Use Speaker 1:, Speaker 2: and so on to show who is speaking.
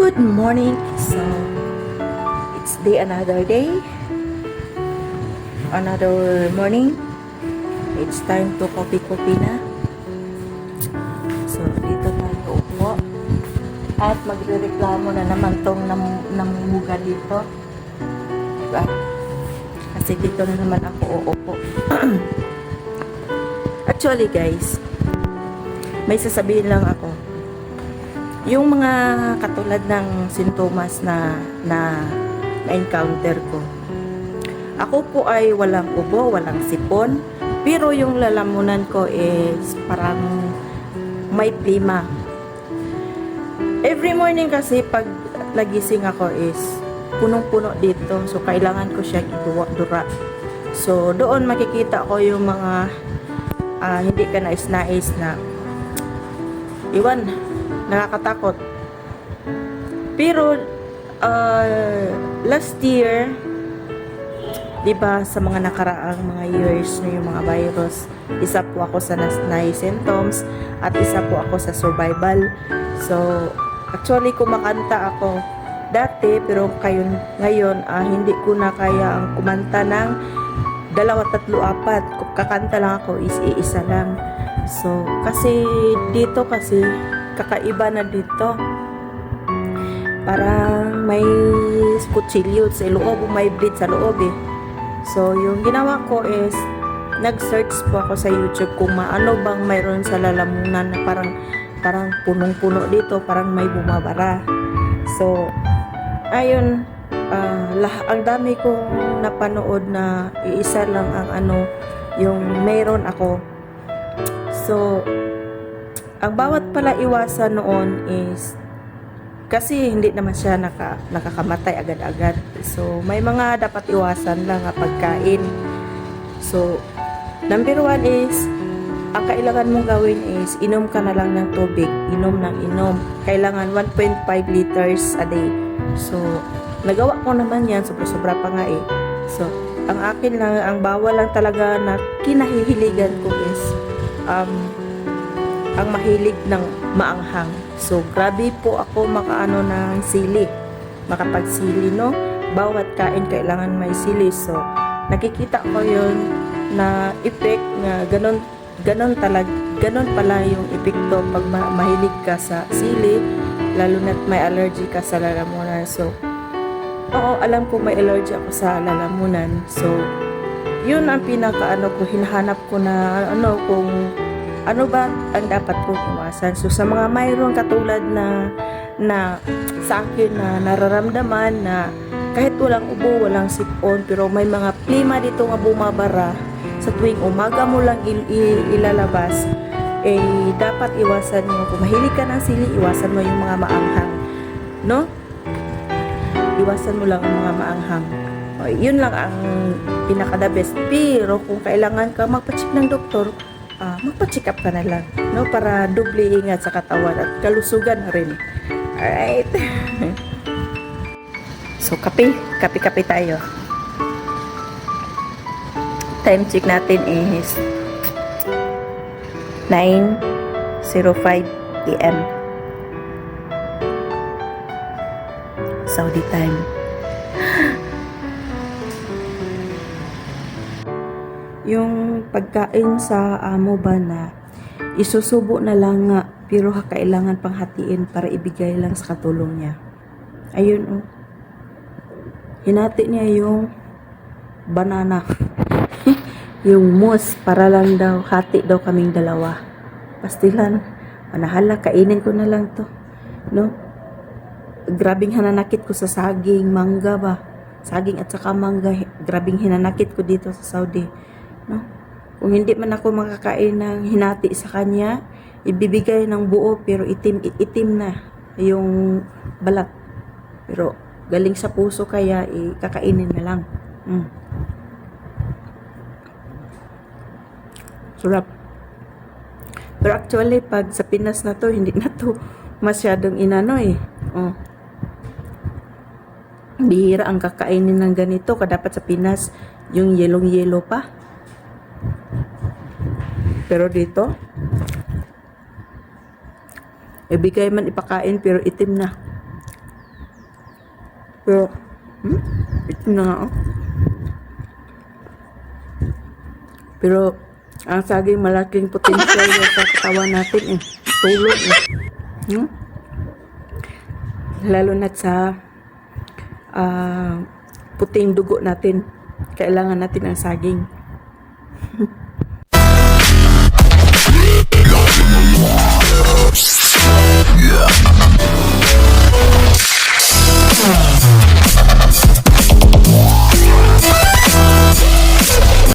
Speaker 1: Good morning. So, it's another day, another morning. It's time to coffee na. So, dito tayo upo. At magrereklamo na naman tong namuga dito. Diba? Kasi dito na naman ako uupo. Actually guys, may sasabihin lang ako. Yung mga katulad ng sintomas na encounter ko. Ako po ay walang ubo, walang sipon, pero yung lalamunan ko is parang may plima. Every morning kasi pag nagising ako is punong-puno dito. So kailangan ko siyang idura. So doon makikita ko yung mga hindi ka nais-nais na iwan, nakakatakot. Pero last year, 'di ba, sa mga nakaraang mga years na yung mga virus, isa po ako sa nasnay symptoms at isa po ako sa survival. So actually kumakanta ako dati, pero ngayon hindi ko na kaya ang kumanta ng 2, 3, 4. Kakanta lang ako is iisa lang. So kasi dito kasi kakaiba na dito. Parang may kutsilyo sa loob, may bleed sa loob eh. So, yung ginawa ko is nag-search po ako sa YouTube kung maano bang mayroon sa lalamunan na parang punong-puno dito, parang may bumabara. So, ayun, ang dami kong napanood na iisa lang ang yung mayroon ako. So, ang bawat pala iwasan noon is kasi hindi naman siya nakakamatay agad-agad. So, may mga dapat iwasan lang pagkain. So, number 1 is ang kailangan mong gawin is inom ka na lang ng tubig. Inom ng inom. Kailangan 1.5 liters a day. So, nagawa ko naman yan. Sobra-sobra pa nga eh. So, ang akin lang, ang bawal lang talaga na kinahihiligan ko is ang mahilig ng maanghang. So, grabe po ako makaano ng sili. Makapagsili, no? Bawat kain kailangan may sili. So, nakikita ko yun na effect na ganon pala yung epekto pag mahilig ka sa sili, lalo na't may allergy ka sa lalamunan. So, oo, alam ko may allergy ako sa lalamunan. So, yun ang hinahanap ko na kung ano ba ang dapat kong iwasan. So, sa mga mayroong katulad na sa akin na nararamdaman na kahit walang ubo, walang sipon, pero may mga plima dito nga bumabara, sa tuwing umaga mo lang ilalabas, eh, dapat iwasan mo. Kung mahilig ka ng sili, iwasan mo yung mga maanghang. No? Iwasan mo lang ang mga maanghang. O, yun lang ang pinaka-the best. Pero kung kailangan ka magpa-check ng doktor, magpa-check up ka na lang, no, para doble ingat sa katawan at kalusugan na rin. Alright. So, kape tayo. Time check natin is 9:05 AM Saudi time. Yung pagkain sa amo ba na isusubo na lang nga, pero kailangan pang hatiin para ibigay lang sa katulong niya. Ayun, hinati niya yung banana. Yung mousse, para lang daw, hati daw kaming dalawa. Pastilan, manahala, kainin ko na lang to. No? Grabing hinanakit ko sa saging, mangga ba? Saging at saka mangga, grabing hinanakit ko dito sa Saudi. No? Kung hindi man ako makakain ng hinati sa kanya, ibibigay ng buo pero itim na yung balat. Pero galing sa puso kaya kakainin na lang. Sarap. Pero actually pag sa Pinas na to, hindi na to masyadong inano eh. Bihira ang kakainin ng ganito. Kadapat sa Pinas yung yellow pa. Pero dito, ibigay man ipakain pero itim na. Pero, ito na nga, oh. Pero, ang saging malaking potential yan sa katawan natin, eh. Tulog, eh. Lalo na sa puting dugo natin. Kailangan natin ang saging.